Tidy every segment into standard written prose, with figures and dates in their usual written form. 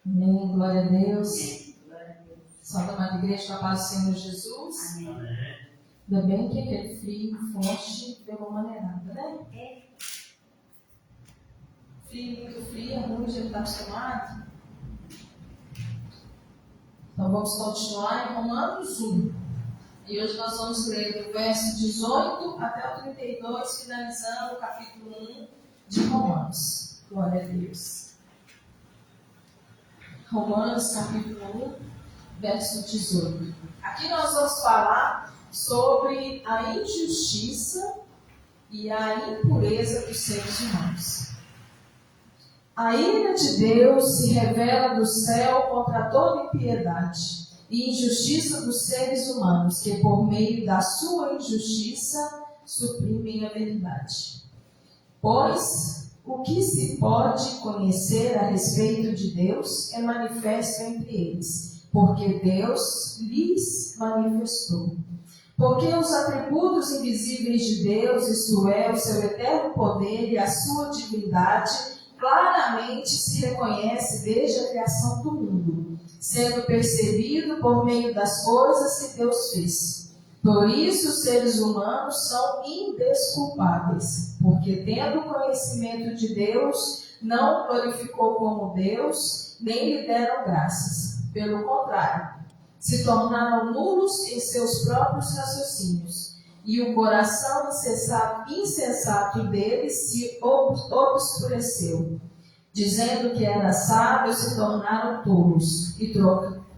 Amém, glória a Deus. Salve, amada igreja, com a paz do Senhor Jesus. Amém. Ainda bem que aquele frio forte deu uma maneirada, né? Frio, muito frio, é ruim, a gente está acostumado. Então vamos continuar em Romanos 1. E hoje nós vamos ler do verso 18 até o 32, finalizando o capítulo 1 de Romanos. Glória a Deus. Romanos, capítulo 1, verso 18. Aqui nós vamos falar sobre a injustiça e a impureza dos seres humanos. A ira de Deus se revela do céu contra toda impiedade e injustiça dos seres humanos, que por meio da sua injustiça suprimem a verdade. Pois o que se pode conhecer a respeito de Deus é manifesto entre eles, porque Deus lhes manifestou. Porque os atributos invisíveis de Deus, isto é, o seu eterno poder e a sua divindade, claramente se reconhece desde a criação do mundo, sendo percebido por meio das coisas que Deus fez. Por isso, os seres humanos são indesculpáveis, porque, tendo conhecimento de Deus, não glorificou como Deus, nem lhe deram graças. Pelo contrário, se tornaram nulos em seus próprios raciocínios, e o coração insensato deles se obscureceu. Dizendo que era sábio, se tornaram tolos, e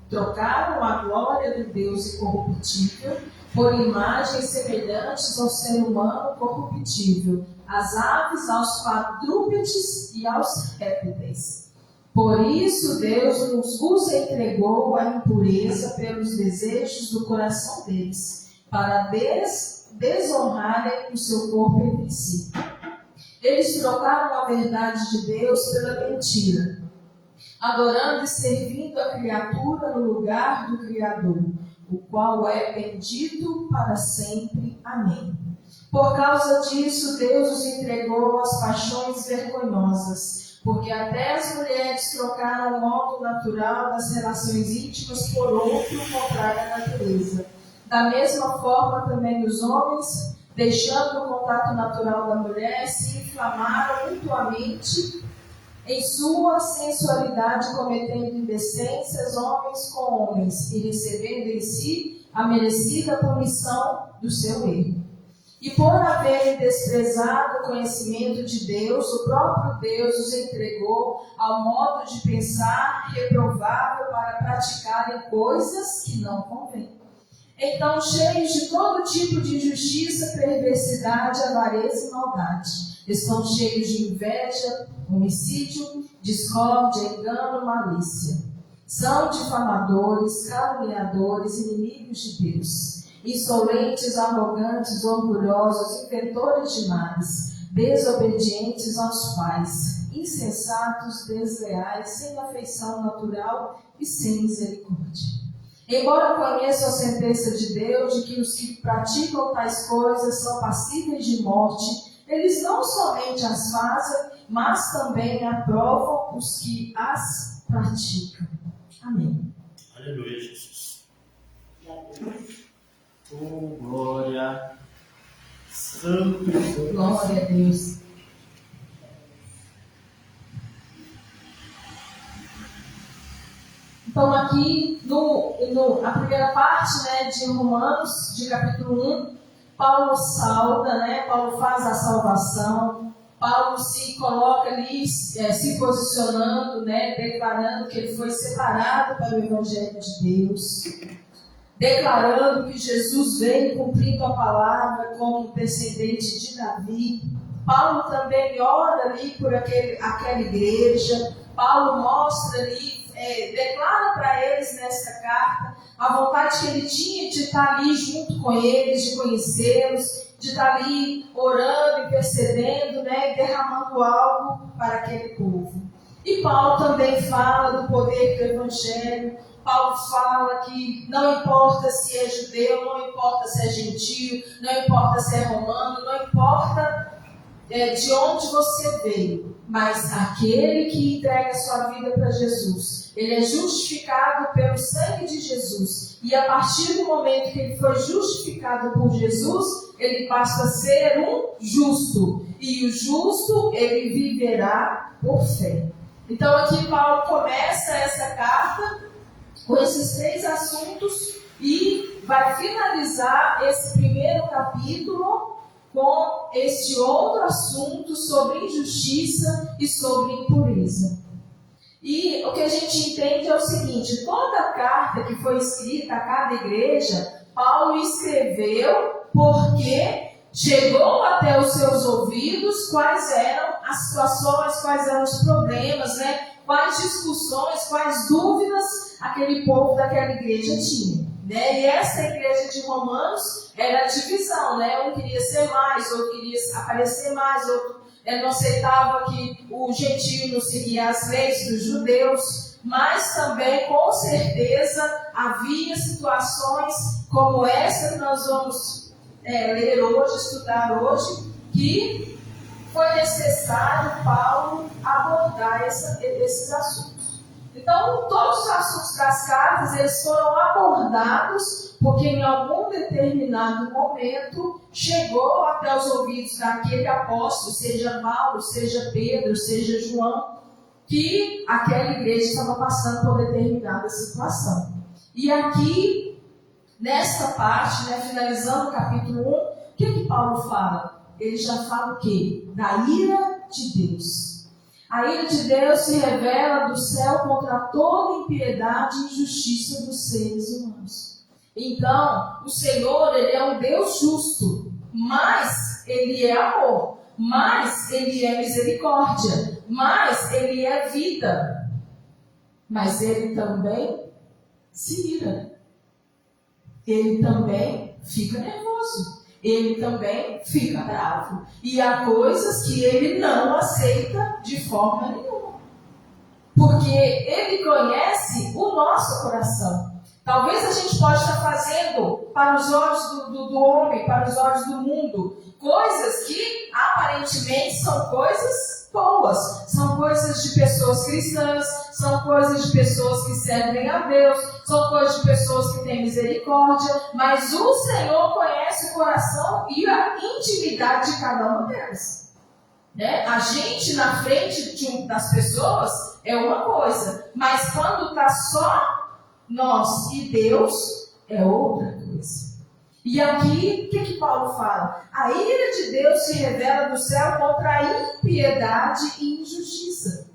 trocaram a glória do Deus incorruptível por imagens semelhantes ao ser humano corruptível, às aves, aos quadrúpedes e aos répteis. Por isso Deus os entregou à impureza pelos desejos do coração deles, para desonrarem o seu corpo entre si. Eles trocaram a verdade de Deus pela mentira, adorando e servindo a criatura no lugar do Criador, o qual é bendito para sempre. Amém. Por causa disso, Deus os entregou às paixões vergonhosas, porque até as mulheres trocaram o modo natural das relações íntimas por outro contrário à natureza. Da mesma forma, também os homens, deixando o contato natural da mulher, se inflamaram mutuamente em sua sensualidade, cometendo indecências homens com homens e recebendo em si a merecida punição do seu erro. E por haverem desprezado o conhecimento de Deus, o próprio Deus os entregou ao modo de pensar reprovável para praticarem coisas que não convêm. Então, cheios de todo tipo de injustiça, perversidade, avareza e maldade, estão cheios de inveja, homicídio, discórdia, engano, malícia. São difamadores, caluniadores, inimigos de Deus, insolentes, arrogantes, orgulhosos, inventores de males, desobedientes aos pais, insensatos, desleais, sem afeição natural e sem misericórdia. Embora conheçam a sentença de Deus de que os que praticam tais coisas são passíveis de morte, eles não somente as fazem, mas também aprovam os que as praticam. Amém. Aleluia, Jesus. Oh, glória. Santo Deus. Glória a Deus. Então aqui, a primeira parte, né, de Romanos, de capítulo 1, Paulo sauda, né, Paulo faz a salvação, Paulo se coloca ali, se posicionando, né, declarando que ele foi separado para o Evangelho de Deus, declarando que Jesus veio cumprindo a palavra como descendente de Davi. Paulo também ora ali por aquela igreja, Paulo mostra ali, declara para eles nesta carta a vontade que ele tinha de estar ali junto com eles, de conhecê-los, de estar ali orando, intercedendo, né, derramando algo para aquele povo. E Paulo também fala do poder do Evangelho. Paulo fala que não importa se é judeu, não importa se é gentio, não importa se é romano, não importa de onde você veio, mas aquele que entrega a sua vida para Jesus, ele é justificado pelo sangue de Jesus. E a partir do momento que ele foi justificado por Jesus, ele passa a ser um justo. E o justo, ele viverá por fé. Então aqui Paulo começa essa carta com esses 3 assuntos e vai finalizar esse primeiro capítulo com este outro assunto sobre injustiça e sobre impureza. E o que a gente entende é o seguinte: toda a carta que foi escrita a cada igreja, Paulo escreveu porque chegou até os seus ouvidos quais eram as situações, quais eram os problemas, quais discussões, quais dúvidas aquele povo daquela igreja tinha. E essa igreja de Romanos era a divisão, um queria ser mais, outro queria aparecer mais, outro não aceitava que o gentio não seguia as leis dos judeus, mas também, com certeza, havia situações como essa que nós vamos ler hoje, estudar hoje, que foi necessário Paulo abordar esses assuntos. Então, todos os assuntos das cartas, eles foram abordados porque em algum determinado momento chegou até os ouvidos daquele apóstolo, seja Paulo, seja Pedro, seja João, que aquela igreja estava passando por determinada situação. E aqui, nesta parte, finalizando o capítulo 1, o que Paulo fala? Ele já fala o quê? Da ira de Deus. A ira de Deus se revela do céu contra toda impiedade e injustiça dos seres humanos. Então, o Senhor, ele é um Deus justo, mas ele é amor, mas ele é misericórdia, mas ele é vida. Mas ele também se ira. Ele também fica nervoso. Ele também fica bravo. E há coisas que ele não aceita de forma nenhuma. Porque ele conhece o nosso coração. Talvez a gente possa estar fazendo para os olhos do homem, para os olhos do mundo, coisas que aparentemente são coisas boas. São coisas de pessoas cristãs, são coisas de pessoas que servem a Deus, são coisas de pessoas que têm misericórdia, mas o Senhor conhece o coração e a intimidade de cada uma delas. A gente na frente das pessoas é uma coisa, mas quando está só nós e Deus é outra coisa. E aqui, o que Paulo fala? A ira de Deus se revela do céu contra a impiedade e injustiça,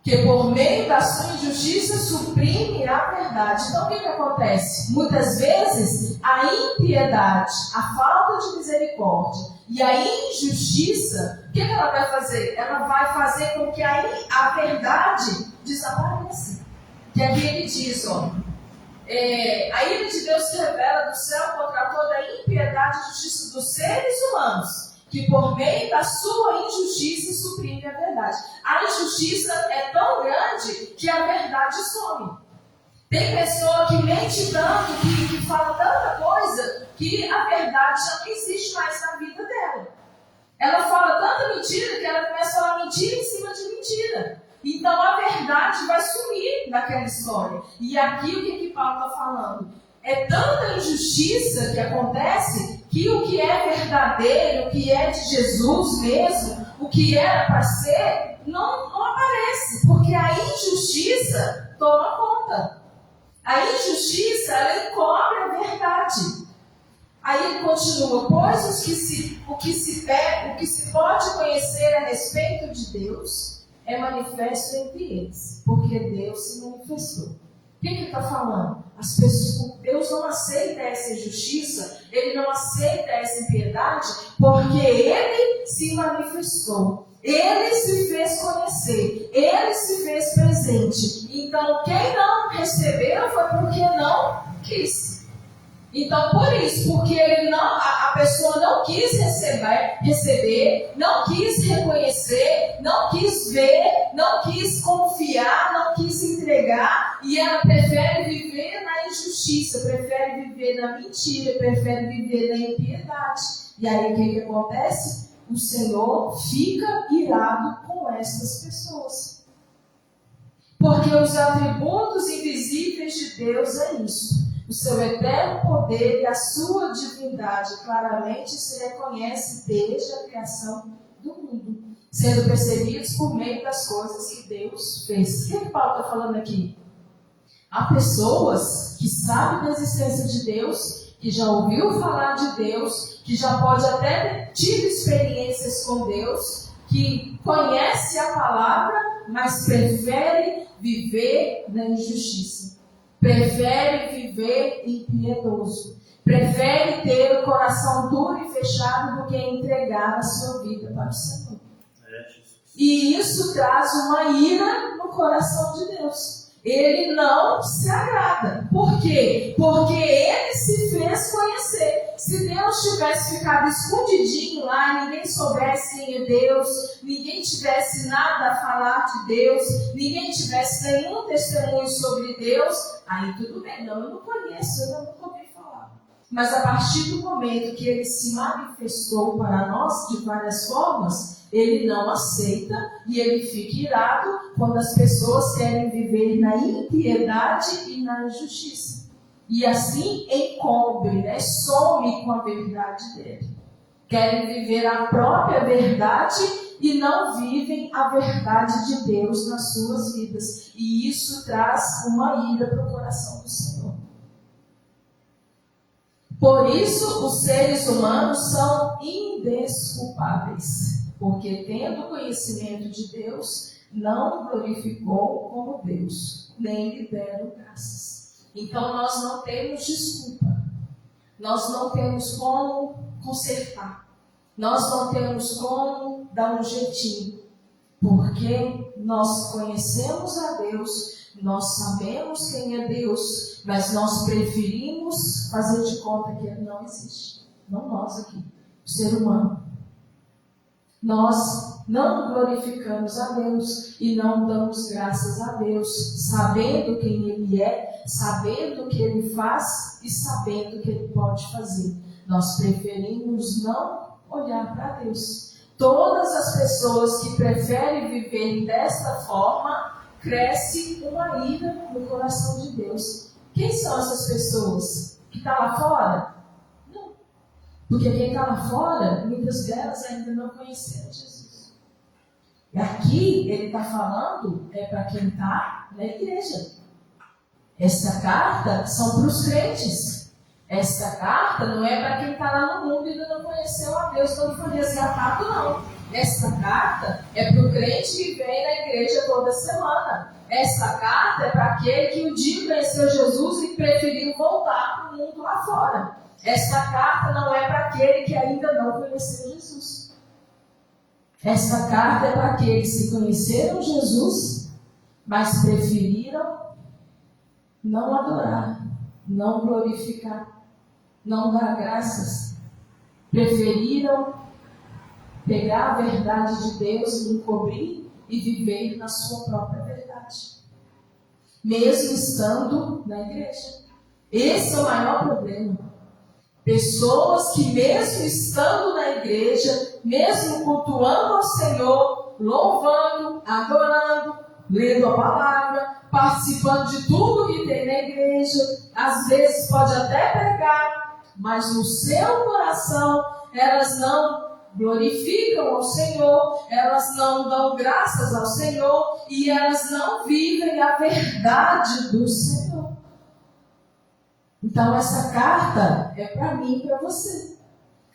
que por meio da sua injustiça suprime a verdade. Então o que acontece? Muitas vezes a impiedade, a falta de misericórdia e a injustiça, o que ela vai fazer? Ela vai fazer com que a verdade desapareça. Que aqui ele diz, a ira de Deus se revela do céu contra toda a impiedade e injustiça dos seres humanos, que por meio da sua injustiça suprime a verdade. A injustiça é tão grande que a verdade some. Tem pessoa que mente tanto, que fala tanta coisa, que a verdade já não existe mais na vida dela. Ela fala tanta mentira que ela começa a falar mentira em cima de mentira. Então a verdade vai sumir daquela história. E aqui o que Paulo está falando? É tanta injustiça que acontece que o que é verdadeiro, o que é de Jesus mesmo, o que era para ser, não aparece. Porque a injustiça toma conta. A injustiça, ela encobre a verdade. Aí ele continua: pois o que se pode conhecer a respeito de Deus é manifesto entre eles, porque Deus se manifestou. O que ele está falando? As pessoas, Deus não aceita essa injustiça, Ele não aceita essa impiedade, porque Ele se manifestou. Ele se fez conhecer, Ele se fez presente. Então, quem não recebeu foi porque não quis. Então, por isso, porque a pessoa não quis receber, não quis reconhecer, não quis ver, não quis confiar, não quis entregar, e ela prefere viver na injustiça, prefere viver na mentira, prefere viver na impiedade. E aí o que acontece? O Senhor fica irado com estas pessoas. Porque os atributos invisíveis de Deus é isso. O seu eterno poder e a sua divindade claramente se reconhece desde a criação do mundo, sendo percebidos por meio das coisas que Deus fez. O que Paulo está falando aqui? Há pessoas que sabem da existência de Deus, que já ouviu falar de Deus, que já pode até ter tido experiências com Deus, que conhece a palavra, mas prefere viver na injustiça. Prefere viver impiedoso. Prefere ter o coração duro e fechado do que entregar a sua vida para o Senhor. E isso traz uma ira no coração de Deus. Ele não se agrada. Por quê? Porque ele se fez conhecer. Se Deus tivesse ficado escondidinho lá, ninguém soubesse quem é Deus, ninguém tivesse nada a falar de Deus, ninguém tivesse nenhum testemunho sobre Deus, aí tudo bem, não, eu não conheço, eu nunca ouvi falar. Mas a partir do momento que ele se manifestou para nós de várias formas, ele não aceita e ele fica irado quando as pessoas querem viver na impiedade e na injustiça. E assim encobre, some com a verdade dele. Querem viver a própria verdade e não vivem a verdade de Deus nas suas vidas. E isso traz uma ira para o coração do Senhor. Por isso, os seres humanos são indesculpáveis. Porque, tendo conhecimento de Deus, não glorificou como Deus, nem lhe deram graças. Então, nós não temos desculpa. Nós não temos como consertar. Nós não temos como dar um jeitinho. Porque nós conhecemos a Deus, nós sabemos quem é Deus, mas nós preferimos fazer de conta que Ele não existe. Não nós aqui, o ser humano. Nós não glorificamos a Deus e não damos graças a Deus, sabendo quem Ele é, sabendo o que Ele faz e sabendo o que Ele pode fazer. Nós preferimos não olhar para Deus. Todas as pessoas que preferem viver desta forma, cresce uma ira no coração de Deus. Quem são essas pessoas? Que estão lá fora? Não. Porque quem está lá fora, muitas delas ainda não conheceram Jesus. E aqui ele está falando para quem está na igreja. Essa carta são para os crentes. Essa carta não é para quem está lá no mundo e ainda não conheceu a Deus, não foi resgatado, não. Essa carta é para o crente que vem na igreja toda semana. Essa carta é para aquele que um dia conheceu Jesus e preferiu voltar para o mundo lá fora. Essa carta não é para aquele que ainda não conheceu Jesus. Essa carta é para aqueles que conheceram Jesus, mas preferiram não adorar, não glorificar, não dar graças. Preferiram pegar a verdade de Deus e encobrir e viver na sua própria verdade, mesmo estando na igreja. Esse é o maior problema. Pessoas que mesmo estando na igreja, mesmo cultuando ao Senhor, louvando, adorando, lendo a palavra, participando de tudo que tem na igreja, às vezes pode até pregar, mas no seu coração elas não glorificam ao Senhor, elas não dão graças ao Senhor e elas não vivem a verdade do Senhor. Então essa carta é para mim e para você.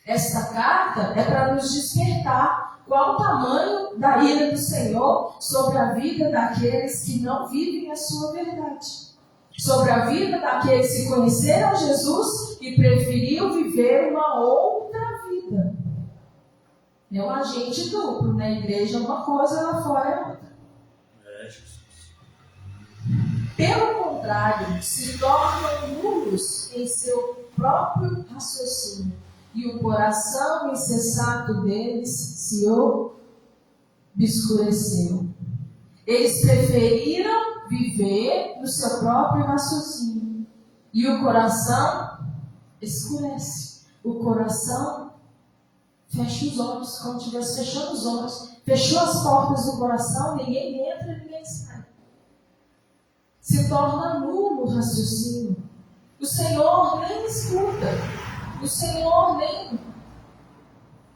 Esta carta é para nos despertar qual o tamanho da ira do Senhor sobre a vida daqueles que não vivem a sua verdade. Sobre a vida daqueles que conheceram Jesus e preferiam viver uma outra vida. É um agente duplo. Na igreja é uma coisa, lá fora é outra. Pelo contrário, se tornam nulos em seu próprio raciocínio, e o coração insensato deles se obscureceu. Eles preferiram viver no seu próprio raciocínio, e o coração escurece. O coração feche os olhos, como se estivesse fechando os olhos. Fechou as portas do coração, ninguém entra, ninguém sai. Se torna nulo o raciocínio. O Senhor nem escuta. O Senhor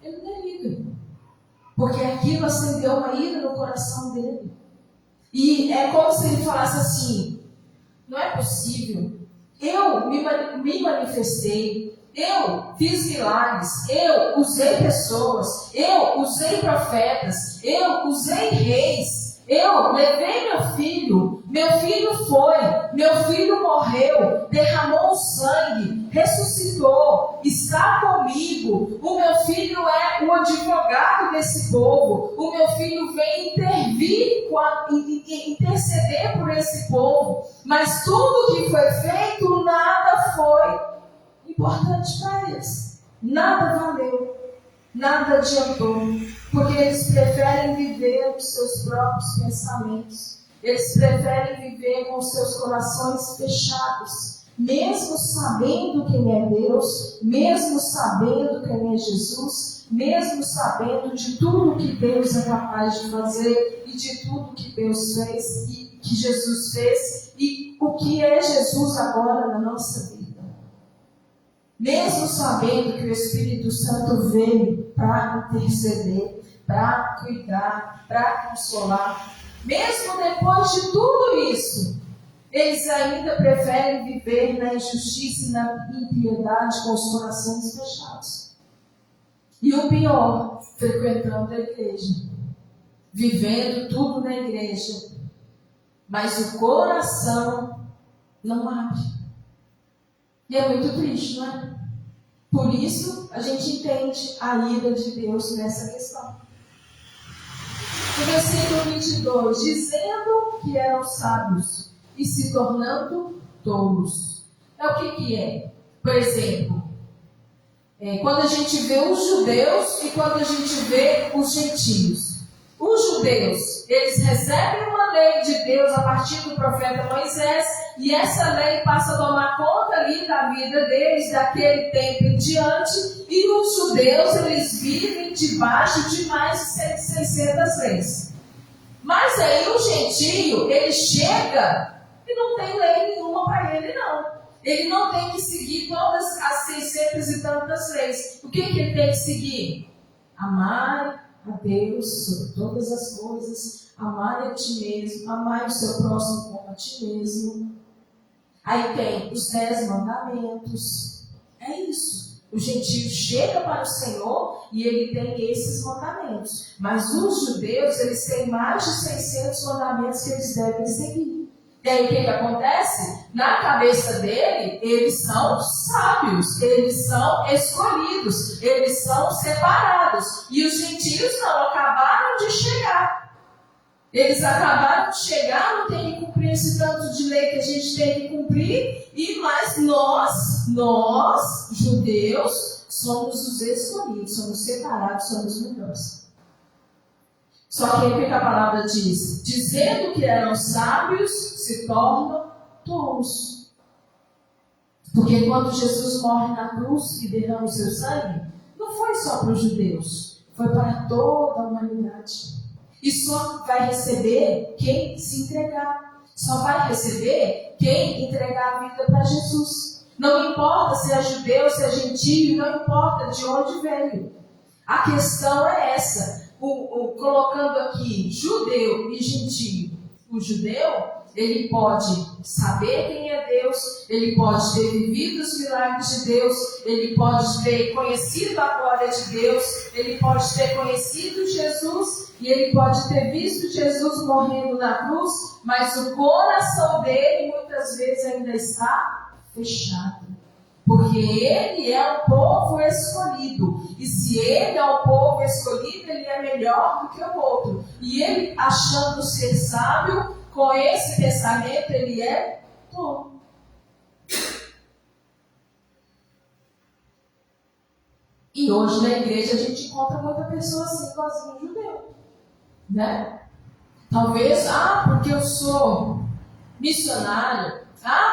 Ele nem liga. Porque aquilo acendeu uma ira no coração dele. E é como se ele falasse assim: não é possível. Eu me manifestei. Eu fiz milagres, eu usei pessoas, eu usei profetas, eu usei reis, eu levei meu filho foi, meu filho morreu, derramou sangue, ressuscitou, está comigo, o meu filho é o advogado desse povo, o meu filho vem interceder por esse povo, mas tudo que foi feito, nada foi importante para eles. Nada valeu, nada adiantou, porque eles preferem viver os seus próprios pensamentos. Eles preferem viver com os seus corações fechados, mesmo sabendo quem é Deus, mesmo sabendo quem é Jesus, mesmo sabendo de tudo que Deus é capaz de fazer e de tudo que Deus fez e que Jesus fez e o que é Jesus agora na nossa vida. Mesmo sabendo que o Espírito Santo veio para interceder, para cuidar, para consolar, mesmo depois de tudo isso, eles ainda preferem viver na injustiça e na impiedade com os corações fechados. E o pior, frequentando a igreja, vivendo tudo na igreja, mas o coração não abre. E é muito triste, não é? Por isso, a gente entende a ira de Deus nessa questão. No versículo 22, dizendo que eram sábios e se tornando tolos. O que é? Por exemplo, quando a gente vê os judeus e quando a gente vê os gentios. Os judeus, eles recebem uma lei de Deus a partir do profeta Moisés, e essa lei passa a tomar conta ali da vida deles, daquele tempo em diante, e os judeus, eles vivem debaixo de mais de 600 leis. Mas aí o gentio, ele chega e não tem lei nenhuma para ele, não. Ele não tem que seguir todas as 600 e tantas leis. O que ele tem que seguir? Amar a Deus sobre todas as coisas, amar a ti mesmo, amar o seu próximo como a ti mesmo. Aí tem os 10 mandamentos. É isso. O gentio chega para o Senhor e ele tem esses mandamentos. Mas os judeus, eles têm mais de 600 mandamentos que eles devem seguir. E aí o que acontece? Na cabeça dele, eles são sábios, eles são escolhidos, eles são separados. E os gentios não, acabaram de chegar. Eles acabaram de chegar, não tem que cumprir esse tanto de lei que a gente tem que cumprir, mas nós, judeus, somos os escolhidos, somos separados, somos melhores. Só que aí o que a palavra diz? Dizendo que eram sábios, se tornam tolos. Porque quando Jesus morre na cruz e derrama o seu sangue, não foi só para os judeus, foi para toda a humanidade. E só vai receber quem se entregar. Só vai receber quem entregar a vida para Jesus. Não importa se é judeu, se é gentio, não importa de onde veio. A questão é essa. Colocando aqui judeu e gentio. O judeu, ele pode saber quem é Deus, ele pode ter vivido os milagres de Deus, ele pode ter conhecido a glória de Deus, ele pode ter conhecido Jesus e ele pode ter visto Jesus morrendo na cruz, mas o coração dele muitas vezes ainda está fechado. Porque ele é o povo escolhido. E se ele é o povo escolhido, ele é melhor do que o outro. E ele, achando ser sábio, com esse pensamento, ele é tolo. E hoje na igreja a gente encontra muita pessoa assim, igualzinho judeu. Né? Talvez, porque eu sou missionário.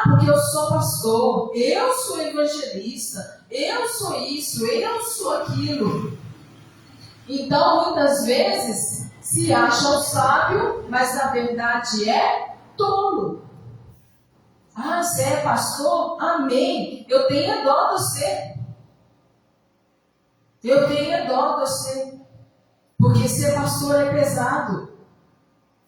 Porque eu sou pastor, eu sou evangelista, eu sou isso, eu sou aquilo. Então, muitas vezes, se acha o sábio, mas na verdade é tolo. Ah, você é pastor? Amém. Eu tenho dó de você. Eu tenho dó de você. Porque ser pastor é pesado.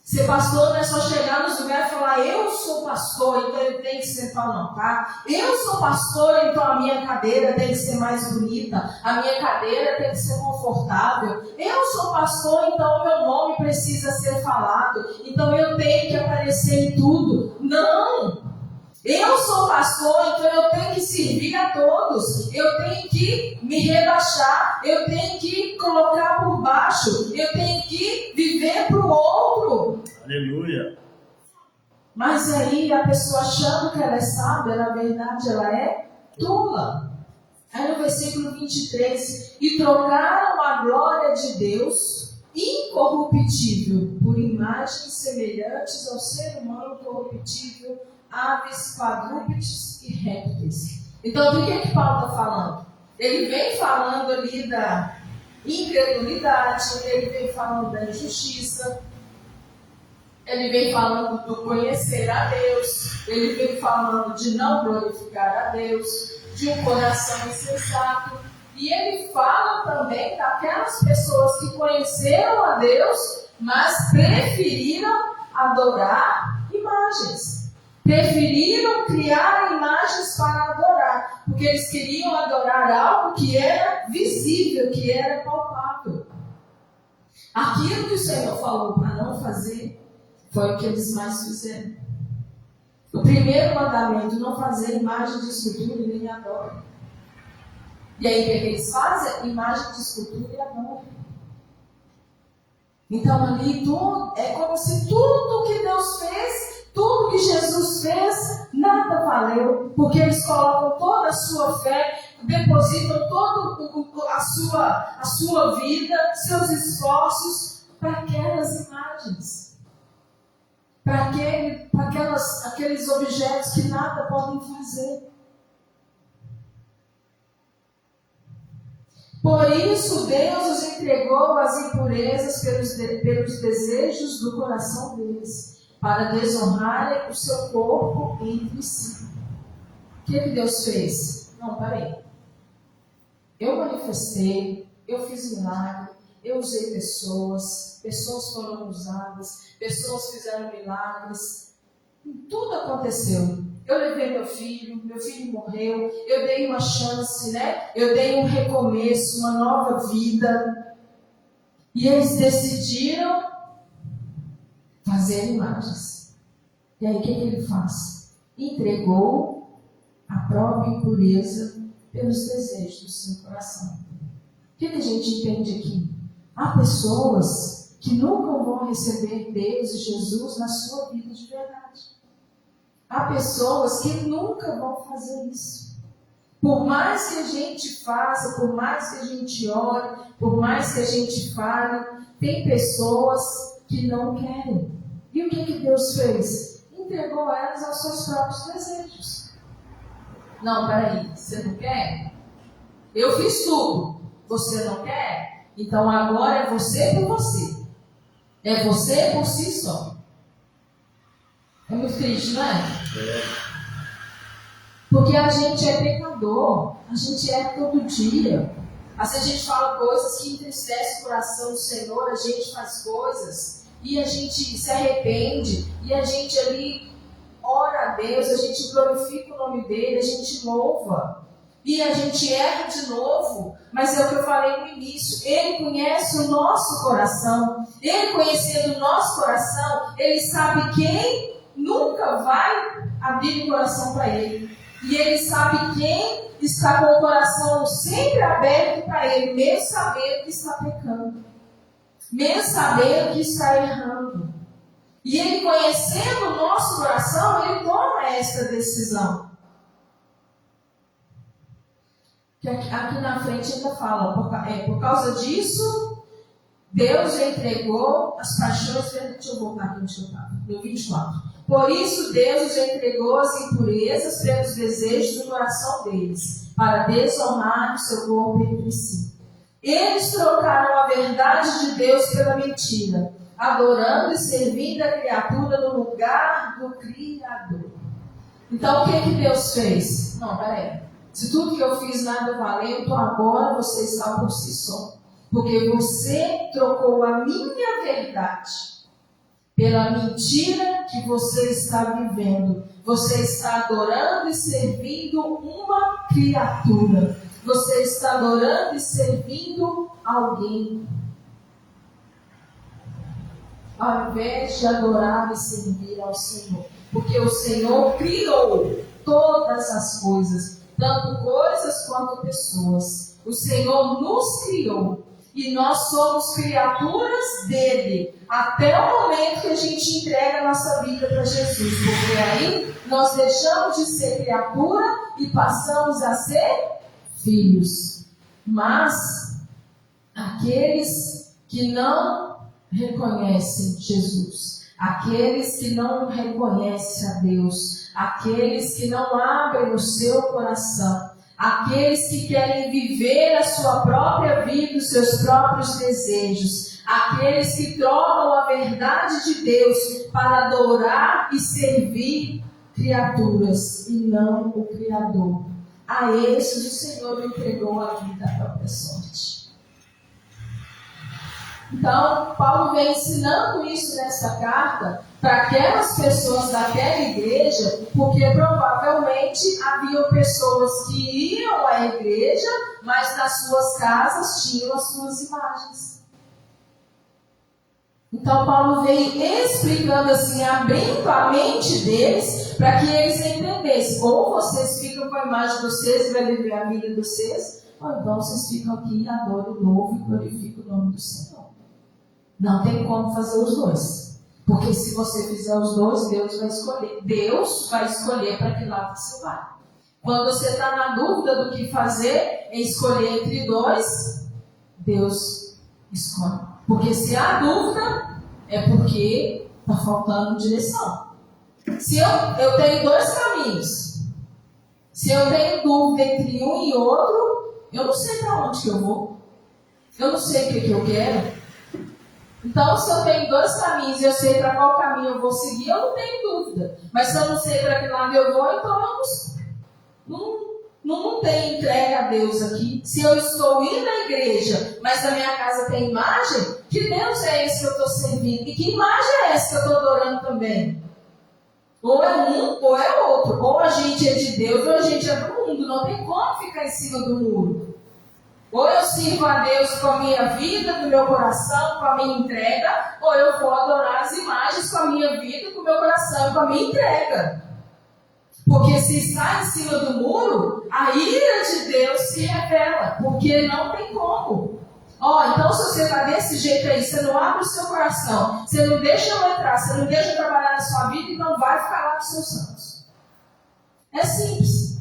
Ser pastor não é só chegar nos lugares e falar, eu sou pastor, então ele tem que ser parlamentar. Eu sou pastor, então a minha cadeira tem que ser mais bonita. A minha cadeira tem que ser confortável. Eu sou pastor, então o meu nome precisa ser falado. Então eu tenho que aparecer em tudo. Não! Eu sou pastor, então eu tenho que servir a todos. Eu tenho que me rebaixar. Eu tenho que colocar por baixo. Eu tenho que viver para o outro. Aleluia. Mas aí a pessoa achando que ela é sábia, na verdade ela é tola. Aí no versículo 23, e trocaram a glória de Deus incorruptível por imagens semelhantes ao ser humano corruptível, aves, quadrúpedes e répteis. Então, do que Paulo está falando? Ele vem falando ali da incredulidade, ele vem falando da injustiça, ele vem falando do conhecer a Deus, ele vem falando de não glorificar a Deus, de um coração insensato. E ele fala também daquelas pessoas que conheceram a Deus, mas preferiram adorar imagens. Preferiram criar imagens para adorar, porque eles queriam adorar algo que era visível, que era palpável. Aquilo que o Senhor falou para não fazer, foi o que eles mais fizeram. O primeiro mandamento, não fazer imagem de escultura e nem adorar. E aí o que eles fazem? Imagem de escultura e adoram. Então ali tudo, é como se tudo que Deus fez, tudo que Jesus fez, nada valeu, porque eles colocam toda a sua fé, depositam toda a sua vida, seus esforços para aquelas imagens, para aqueles objetos que nada podem fazer. Por isso Deus os entregou às impurezas pelos desejos do coração deles, para desonrarem o seu corpo entre si. O que Deus fez? Não, peraí. Eu manifestei, eu fiz milagre, eu usei pessoas foram usadas, pessoas fizeram milagres, tudo aconteceu. Eu levei meu filho morreu, eu dei uma chance, né? Eu dei um recomeço, uma nova vida. E eles decidiram fazer imagens. E aí o que ele faz? Entregou a própria impureza pelos desejos do seu coração. O que a gente entende aqui? Há pessoas que nunca vão receber Deus e Jesus na sua vida de verdade. Há pessoas que nunca vão fazer isso. Por mais que a gente faça, por mais que a gente ore, por mais que a gente fale, tem pessoas que não querem. E o que Deus fez? Entregou elas aos seus próprios desejos. Não, peraí, você não quer? Eu fiz tudo. Você não quer? Então agora é você por você. É você por si só. É muito triste, não é? Porque a gente é pecador. A gente é todo dia. Às vezes a gente fala coisas que entristecem o coração do Senhor. A gente faz coisas e a gente se arrepende. E a gente ali ora a Deus. A gente glorifica o nome dele. A gente louva. E a gente erra de novo. Mas é o que eu falei no início. Ele conhece o nosso coração. Ele conhecendo o nosso coração, ele sabe quem nunca vai abrir o coração para ele. E ele sabe quem está com o coração sempre aberto para ele, mesmo sabendo que está pecando, mesmo sabendo que está errando. E ele conhecendo o nosso coração, ele toma esta decisão. Que aqui na frente ainda fala, por causa disso, Deus entregou as paixões. Deixa eu voltar aqui onde eu estava, no 24. Por isso Deus os entregou as impurezas pelos desejos do coração deles, para desonrar o seu corpo entre si. Eles trocaram a verdade de Deus pela mentira, adorando e servindo a criatura no lugar do Criador. Então, o que Deus fez? Não, peraí. Se tudo que eu fiz nada valeu, então agora você está por si só. Porque você trocou a minha verdade pela mentira que você está vivendo. Você está adorando e servindo uma criatura. Você está adorando e servindo alguém. Ao invés de adorar e servir ao Senhor. Porque o Senhor criou todas as coisas, tanto coisas quanto pessoas. O Senhor nos criou. E nós somos criaturas dele, até o momento que a gente entrega a nossa vida para Jesus. Porque aí nós deixamos de ser criatura e passamos a ser filhos. Mas aqueles que não reconhecem Jesus, aqueles que não reconhecem a Deus, aqueles que não abrem o seu coração, aqueles que querem viver a sua própria vida, os seus próprios desejos, aqueles que trocam a verdade de Deus para adorar e servir criaturas e não o Criador. A esses o Senhor entregou a vida da própria sorte. Então, Paulo vem ensinando isso nessa carta para aquelas pessoas daquela igreja, porque provavelmente haviam pessoas que iam à igreja, mas nas suas casas tinham as suas imagens. Então, Paulo vem explicando assim, abrindo a mente deles, para que eles entendessem. Ou vocês ficam com a imagem de vocês e vai viver a vida de vocês, ou então vocês ficam aqui e adoram o novo e glorificam o nome do Senhor. Não tem como fazer os dois. Porque se você fizer os dois, Deus vai escolher. Deus vai escolher para que lado você vai. Quando você está na dúvida do que fazer, em escolher entre dois, Deus escolhe. Porque se há dúvida, é porque está faltando direção. Se eu tenho dois caminhos, se eu tenho dúvida entre um e outro, eu não sei para onde que eu vou. Eu não sei o que eu quero. Então, se eu tenho dois caminhos e eu sei para qual caminho eu vou seguir, eu não tenho dúvida. Mas se eu não sei para que lado eu vou, então eu não tenho entregue a Deus aqui. Se eu estou indo à igreja, mas na minha casa tem imagem, que Deus é esse que eu estou servindo? E que imagem é essa que eu estou adorando também? Ou é um, ou é outro. Ou a gente é de Deus, ou a gente é do mundo. Não tem como ficar em cima do muro. Ou eu sirvo a Deus com a minha vida, com o meu coração, com a minha entrega, ou eu vou adorar as imagens com a minha vida, com o meu coração, com a minha entrega. Porque se está em cima do muro, a ira de Deus se revela, porque não tem como. Então se você está desse jeito aí, você não abre o seu coração, você não deixa eu entrar, você não deixa eu trabalhar na sua vida, então vai ficar lá com os seus santos. É simples.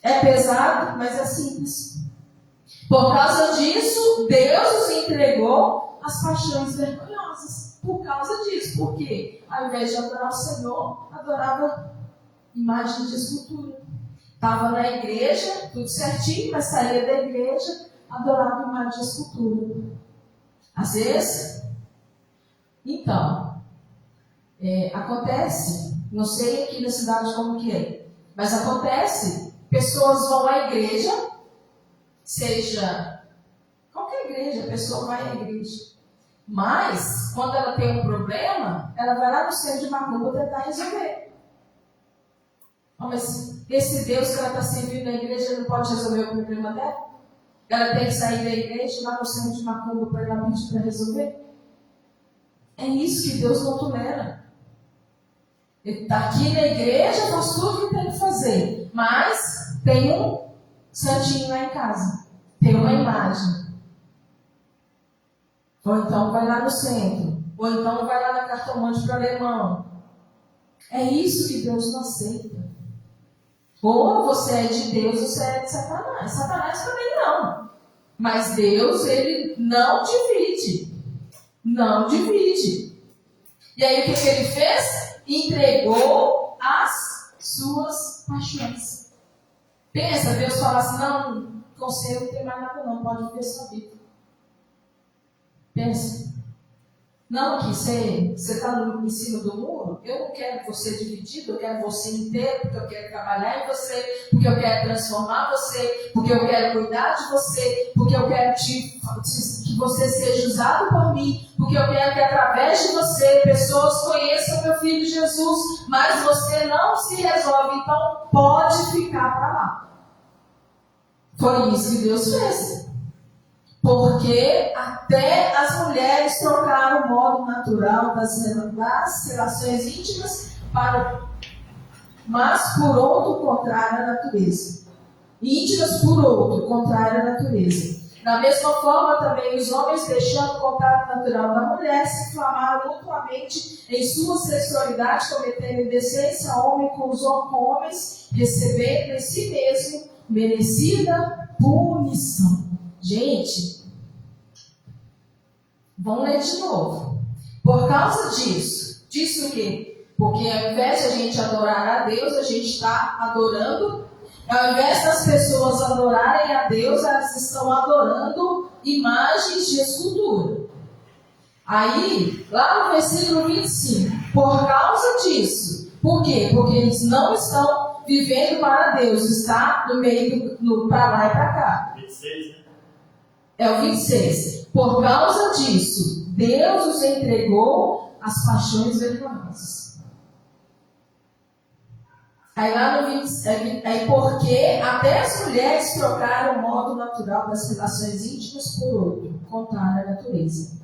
É pesado, mas é simples. Por causa disso, Deus os entregou às paixões vergonhosas. Por causa disso. Por quê? Ao invés de adorar o Senhor, adorava imagem de escultura. Estava na igreja, tudo certinho, mas saía da igreja, adorava imagem de escultura. Às vezes, então, acontece, não sei aqui na cidade como que é, mas acontece, pessoas vão à igreja, seja qualquer igreja, a pessoa vai à igreja. Mas, quando ela tem um problema, ela vai lá no centro de macumba tentar resolver. Mas esse Deus que ela está servindo na igreja não pode resolver o problema dela? Ela tem que sair da igreja e ir lá no centro de macumba para ir lá pedir para resolver? É isso que Deus não tolera. Ele está aqui na igreja, faz tudo o que tem que fazer. Mas tem um santinho lá em casa. Tem uma imagem. Ou então vai lá no centro. Ou então vai lá na cartomante para alemão. É isso que Deus não aceita. Ou você é de Deus ou você é de Satanás. Satanás também não. Mas Deus, ele não divide. Não divide. E aí o que ele fez? Entregou as suas paixões. Pensa, Deus fala assim, não, Conselho não tem mais nada não, pode ver sua vida. Pensa. Não que você está em cima do muro, eu não quero você dividido, eu quero você inteiro, porque eu quero trabalhar em você, porque eu quero transformar você, porque eu quero cuidar de você, porque eu quero que você seja usado por mim, porque eu quero que através de você pessoas conheçam meu Filho Jesus, mas você não se resolve, então pode ficar para lá. Foi isso que Deus fez. Porque até as mulheres trocaram o modo natural das relações íntimas mas por outro contrário à natureza. Íntimas por outro contrário à natureza. Da mesma forma também os homens, deixando o contato natural da mulher, se inflamaram mutuamente em sua sexualidade, cometendo indecência homem com os homens, recebendo em si mesmo merecida punição. Gente, vamos ler de novo. Por causa disso o quê? Porque ao invés de a gente adorar a Deus, a gente está adorando. Ao invés das pessoas adorarem a Deus, elas estão adorando imagens de escultura. Aí, lá no versículo 25, por causa disso, por quê? Porque eles não estão vivendo para Deus, está no meio para lá e para cá. 26, né? É o 26. Por causa disso, Deus os entregou às paixões vergonhosas. Aí lá no 20, porque até as mulheres trocaram o modo natural das relações íntimas por outro, contrário à natureza.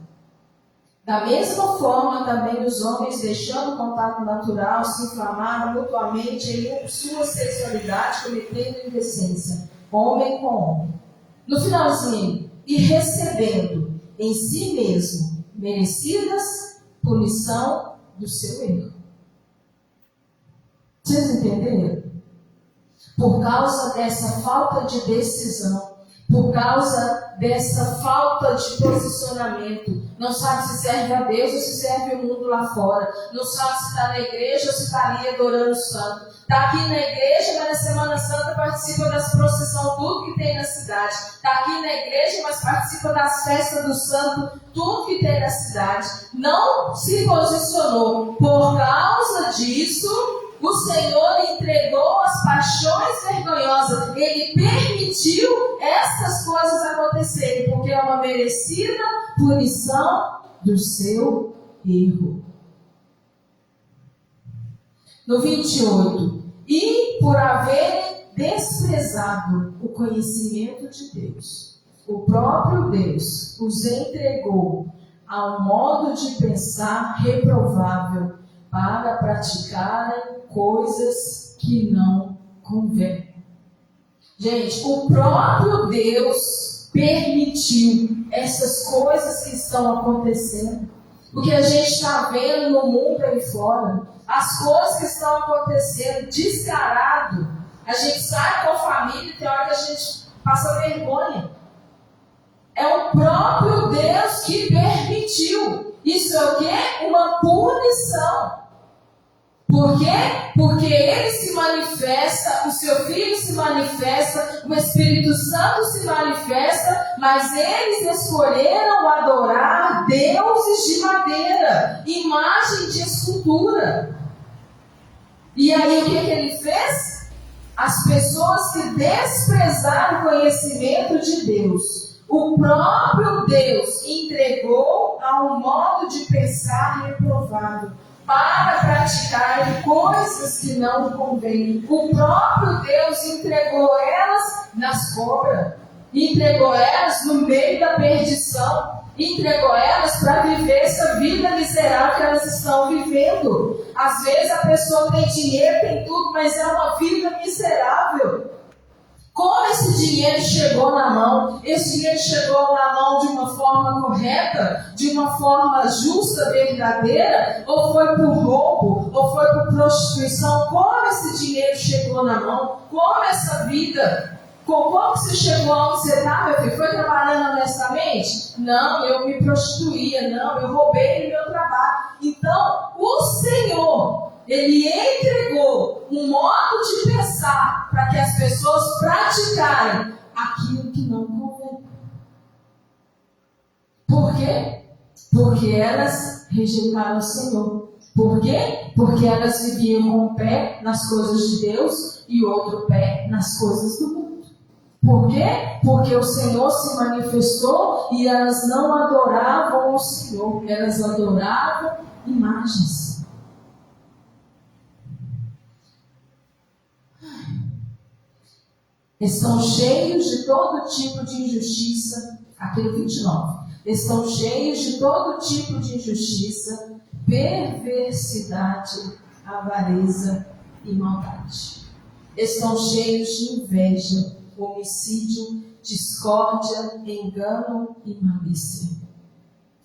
Da mesma forma, também os homens, deixando o contato natural, se inflamaram mutuamente em sua sexualidade, cometendo indecência, homem com homem. No finalzinho, e recebendo em si mesmo merecidas punição do seu erro. Vocês entenderam? Por causa dessa falta de decisão, por causa dessa falta de posicionamento, não sabe se serve a Deus ou se serve o mundo lá fora, não sabe se está na igreja ou se está ali adorando o santo. Está aqui na igreja, mas na Semana Santa participa das procissões, tudo que tem na cidade. Está aqui na igreja, mas participa das festas do santo, tudo que tem na cidade. Não se posicionou. Por causa disso, o Senhor entregou as paixões vergonhosas. Ele permitiu essas coisas acontecerem, porque é uma merecida punição do seu erro. No 28, e por haver desprezado o conhecimento de Deus, o próprio Deus os entregou a um modo de pensar reprovável para praticarem coisas que não convêm. Gente, o próprio Deus permitiu essas coisas que estão acontecendo. O que a gente está vendo no mundo aí fora, as coisas que estão acontecendo, descarado. A gente sai com a família e tem hora que a gente passa vergonha. É o próprio Deus que permitiu. Isso é o quê? Uma punição. Por quê? Porque Ele se manifesta, o seu Filho se manifesta, o Espírito Santo se manifesta, mas eles escolheram adorar deuses de madeira, imagem de escultura. E aí o que Ele fez? As pessoas que desprezaram o conhecimento de Deus, o próprio Deus entregou a um modo de pensar reprovável, para praticarem coisas que não convêm. O próprio Deus entregou elas nas cobras, entregou elas no meio da perdição, entregou elas para viver essa vida miserável que elas estão vivendo. Às vezes a pessoa tem dinheiro, tem tudo, mas é uma vida miserável. Como esse dinheiro chegou na mão? Esse dinheiro chegou na mão de uma forma correta? De uma forma justa, verdadeira? Ou foi por roubo? Ou foi por prostituição? Como esse dinheiro chegou na mão? Como essa vida? Como você chegou onde você está, meu filho? Foi trabalhando honestamente? Não, eu me prostituía. Não, eu roubei no meu trabalho. Então, o Senhor, Ele entregou um modo de pensar para que as pessoas praticarem aquilo que não convém. Por quê? Porque elas rejeitaram o Senhor. Por quê? Porque elas viviam com um pé nas coisas de Deus e outro pé nas coisas do mundo. Por quê? Porque o Senhor se manifestou e elas não adoravam o Senhor, elas adoravam imagens. Estão cheios de todo tipo de injustiça, aqui no 29. Estão cheios de todo tipo de injustiça, perversidade, avareza e maldade. Estão cheios de inveja, homicídio, discórdia, engano e malícia.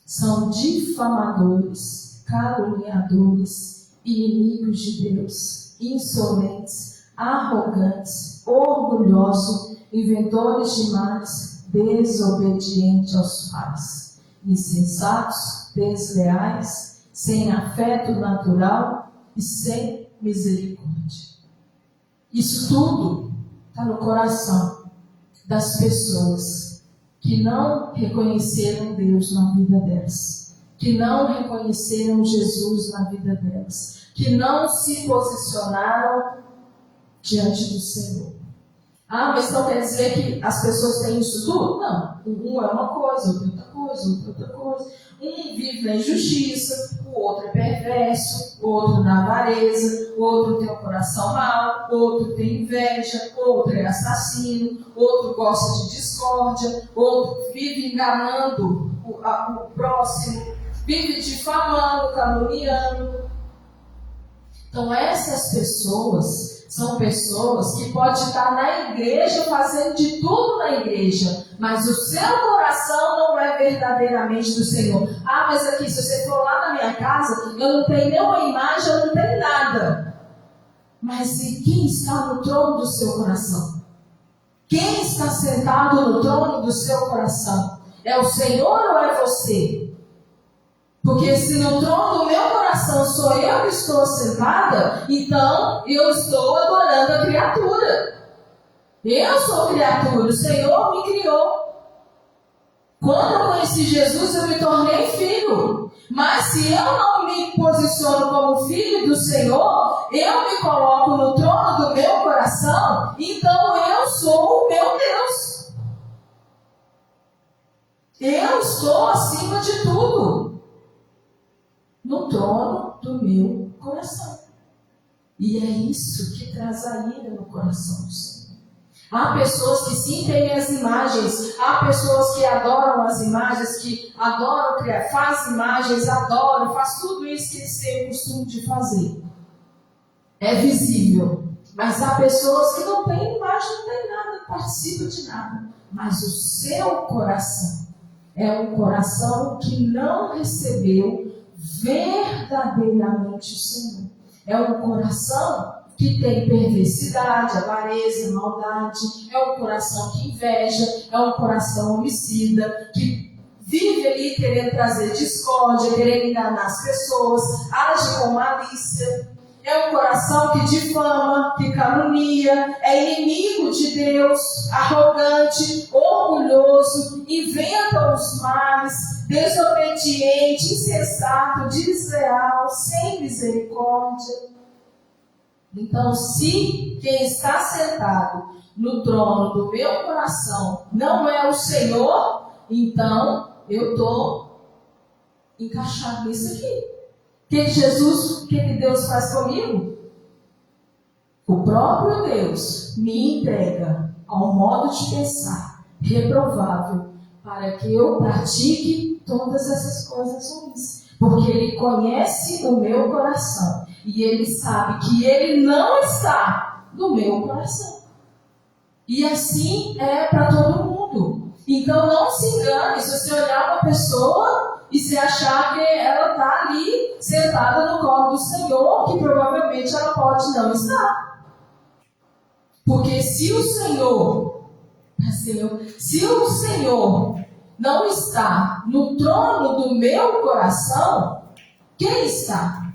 São difamadores, caluniadores, inimigos de Deus, insolentes, arrogantes, orgulhosos, inventores de males, desobedientes aos pais, insensatos, desleais, sem afeto natural e sem misericórdia. Isso tudo está no coração das pessoas que não reconheceram Deus na vida delas, que não reconheceram Jesus na vida delas, que não se posicionaram diante do Senhor. Ah, mas não quer dizer que as pessoas têm isso tudo? Não. Um é uma coisa, outro outra coisa, outra coisa. Um vive na injustiça, o outro é perverso, o outro na avareza, o outro tem um coração mau, o outro tem inveja, o outro é assassino, o outro gosta de discórdia, o outro vive enganando o próximo, vive difamando, caluniando. Então essas pessoas são pessoas que podem estar na igreja, fazendo de tudo na igreja, mas o seu coração não é verdadeiramente do Senhor. Ah, mas aqui, se você for lá na minha casa, eu não tenho nenhuma imagem, eu não tenho nada. Mas e quem está no trono do seu coração? Quem está sentado no trono do seu coração? É o Senhor ou é você? Porque se no trono do meu coração sou eu que estou sentada, então eu estou adorando a criatura. Eu sou criatura, o Senhor me criou. Quando eu conheci Jesus, eu me tornei filho. Mas se eu não me posiciono como filho do Senhor, eu me coloco no trono do meu coração, então eu sou o meu Deus. Eu estou acima de tudo. No trono do meu coração. E é isso que traz a ira no coração do Senhor. Há pessoas que sim têm as imagens, há pessoas que adoram as imagens, que adoram criar, faz imagens, adoram, faz tudo isso que eles têm o costume de fazer. É visível. Mas há pessoas que não têm imagem, não têm nada, não participam de nada. Mas o seu coração é um coração que não recebeu verdadeiramente o Senhor. É um coração que tem perversidade, avareza, maldade. É um coração que inveja. É um coração homicida, que vive ali querendo trazer discórdia, querendo enganar as pessoas, age com malícia. É um coração que difama, que calunia, é inimigo de Deus, arrogante, orgulhoso, inventa os males, desobediente, insensato, desleal, sem misericórdia. Então, se quem está sentado no trono do meu coração não é o Senhor, então eu estou encaixado nisso aqui. O que Deus faz comigo? O próprio Deus me entrega ao modo de pensar reprovável para que eu pratique todas essas coisas ruins. Porque Ele conhece o meu coração e Ele sabe que Ele não está no meu coração. E assim é para todo mundo. Então não se engane se você olhar uma pessoa e se achar que ela está ali sentada no colo do Senhor, que provavelmente ela pode não estar. Porque se o Senhor não está no trono do meu coração, quem está?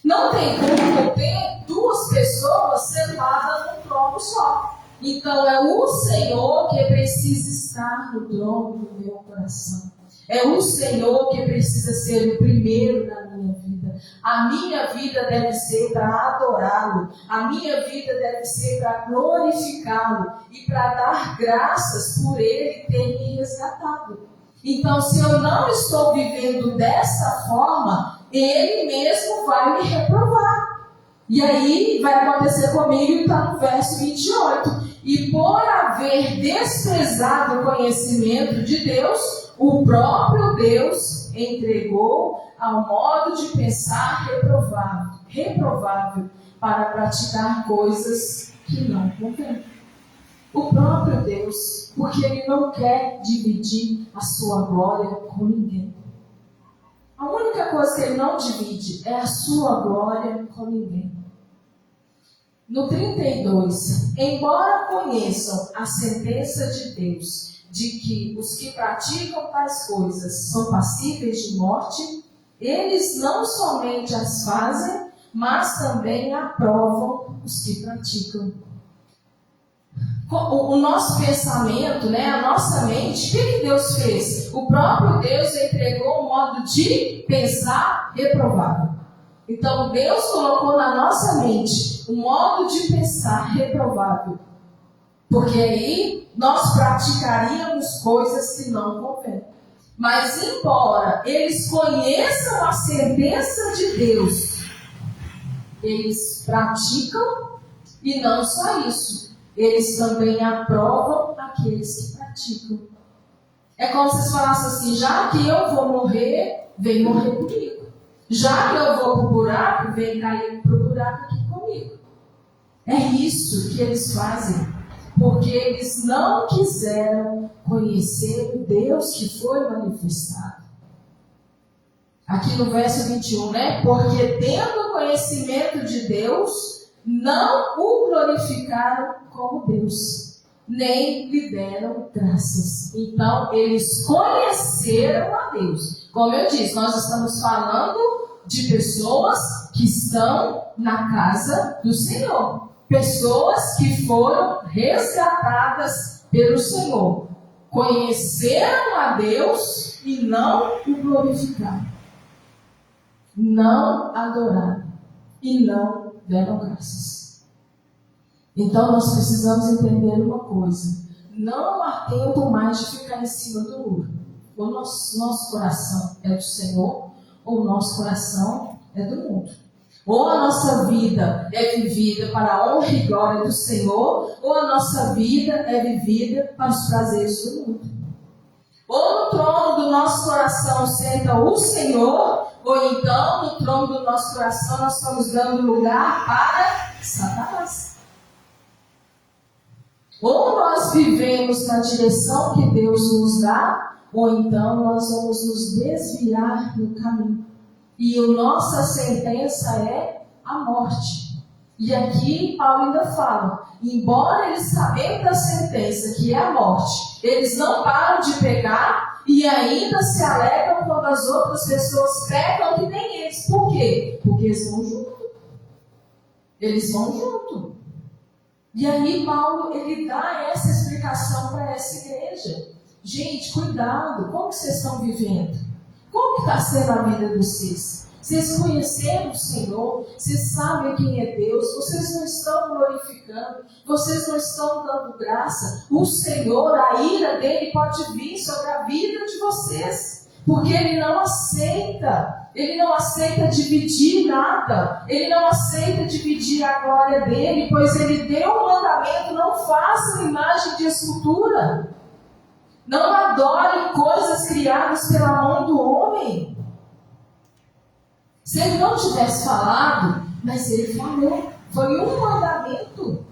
Não tem como ter duas pessoas sentadas num trono só. Então é o Senhor que precisa estar no trono do meu coração. É o Senhor que precisa ser o primeiro na minha vida. A minha vida deve ser para adorá-lo. A minha vida deve ser para glorificá-lo e para dar graças por Ele ter me resgatado. Então, se eu não estou vivendo dessa forma, Ele mesmo vai me reprovar. E aí vai acontecer comigo, está no verso 28. E por haver desprezado o conhecimento de Deus, o próprio Deus entregou ao modo de pensar reprovável para praticar coisas que não convêm. O próprio Deus, porque Ele não quer dividir a sua glória com ninguém. A única coisa que Ele não divide é a sua glória com ninguém. No 32, embora conheçam a sentença de Deus, de que os que praticam tais coisas são passíveis de morte, eles não somente as fazem, mas também aprovam os que praticam. O nosso pensamento, a nossa mente, o que Deus fez? O próprio Deus entregou um modo de pensar reprovável. Então Deus colocou na nossa mente um modo de pensar reprovável. Porque aí nós praticaríamos coisas que não convêm. Mas embora eles conheçam a sentença de Deus, eles praticam e não só isso. Eles também aprovam aqueles que praticam. É como se falassem assim, já que eu vou morrer, vem morrer comigo. Já que eu vou para o buraco, vem cair para o buraco aqui comigo. É isso que eles fazem. Porque eles não quiseram conhecer o Deus que foi manifestado. Aqui no verso 21, Porque tendo conhecimento de Deus, não o glorificaram como Deus, nem lhe deram graças. Então, eles conheceram a Deus. Como eu disse, nós estamos falando de pessoas que estão na casa do Senhor. Pessoas que foram resgatadas pelo Senhor. Conheceram a Deus e não o glorificaram. Não adoraram. E não deram graças. Então nós precisamos entender uma coisa. Não há tempo mais de ficar em cima do muro. O nosso coração é do Senhor, ou o nosso coração é do mundo. Ou a nossa vida é vivida para a honra e glória do Senhor, ou a nossa vida é vivida para os prazeres do mundo. Ou no trono do nosso coração senta o Senhor, ou então no trono do nosso coração nós estamos dando lugar para Satanás. Ou nós vivemos na direção que Deus nos dá, ou então nós vamos nos desviar do caminho. E a nossa sentença é a morte. E aqui Paulo ainda fala, embora eles sabendo da sentença que é a morte, eles não param de pecar e ainda se alegram quando as outras pessoas pecam que nem eles. Por quê? Porque eles vão junto. Eles vão junto. E aí Paulo, ele dá essa explicação para essa igreja. Gente, cuidado, como que vocês estão vivendo? Como que está sendo a vida de vocês? Vocês conheceram o Senhor, vocês sabem quem é Deus, vocês não estão glorificando, vocês não estão dando graça. O Senhor, a ira dele pode vir sobre a vida de vocês, porque Ele não aceita dividir nada, Ele não aceita dividir a glória dele, pois Ele deu um mandamento, não façam imagem de escultura, não adorem coisas criadas pela mão do homem. Se ele não tivesse falado, mas ele falou, foi um mandamento,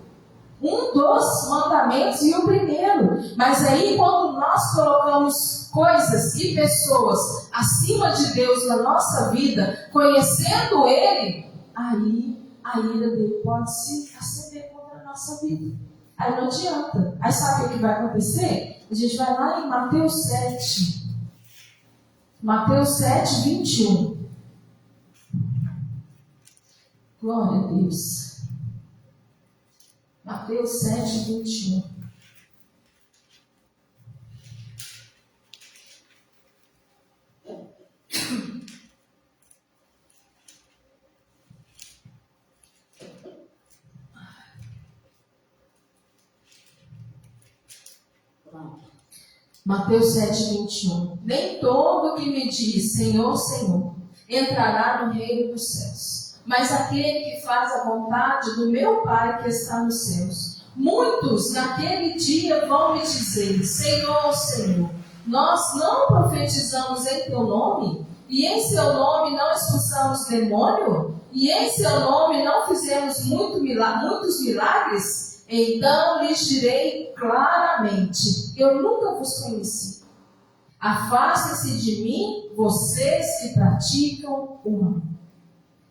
um dos mandamentos e o primeiro. Mas aí quando nós colocamos coisas e pessoas acima de Deus na nossa vida, conhecendo Ele, aí a ira dele pode se acender contra a nossa vida. Aí não adianta. Aí sabe o que vai acontecer? A gente vai lá em Mateus 7. Mateus 7, 21. Glória a Deus. Mateus 7, 21. Mateus 7, 21. Nem todo que me diz Senhor, Senhor, entrará no reino dos céus, mas aquele que faz a vontade do meu Pai que está nos céus. Muitos naquele dia vão me dizer, Senhor, Senhor, nós não profetizamos em teu nome? E em seu nome não expulsamos demônio? E em seu nome não fizemos muitos milagres? Então lhes direi claramente, eu nunca vos conheci. Afastem-se de mim, vocês que praticam o mal.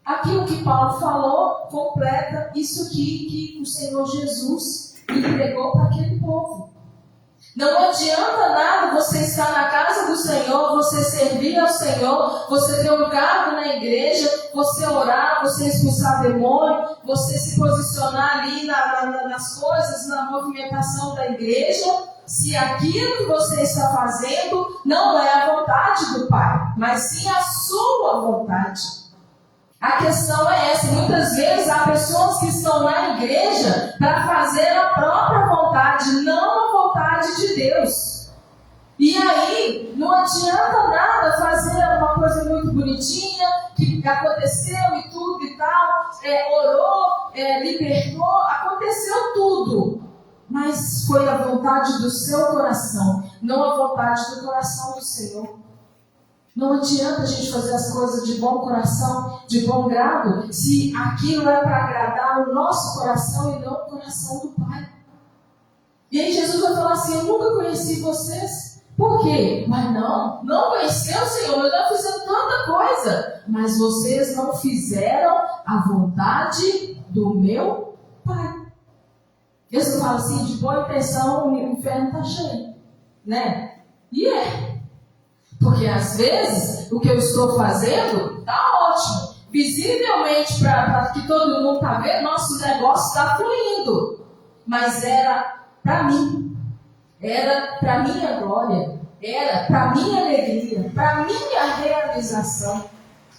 Aqui o que Paulo falou completa isso aqui que o Senhor Jesus entregou para aquele povo. Não adianta nada você estar na casa do Senhor, você servir ao Senhor, você ter um cargo na igreja, você orar, você expulsar demônio, você se posicionar ali nas coisas, na movimentação da igreja, se aquilo que você está fazendo não é a vontade do Pai, mas sim a sua vontade. A questão é essa, muitas vezes há pessoas que estão na igreja para fazer a própria vontade, não a vontade de Deus. E aí, não adianta nada fazer uma coisa muito bonitinha, que aconteceu e tudo e tal, orou, libertou, aconteceu tudo. Mas foi a vontade do seu coração, não a vontade do coração do Senhor. Não adianta a gente fazer as coisas de bom coração, de bom grado, se aquilo é para agradar o nosso coração e não o coração do Pai. E aí Jesus vai falar assim, eu nunca conheci vocês. Por quê? Mas não conheceu o Senhor, nós já fizemos tanta coisa. Mas vocês não fizeram a vontade do meu Pai. Jesus fala assim, de boa intenção o inferno está cheio. Né? E porque às vezes o que eu estou fazendo está ótimo. Visivelmente, para que todo mundo está vendo, nosso negócio está fluindo. Mas era para mim. Era para minha glória. Era para minha alegria. Para minha realização.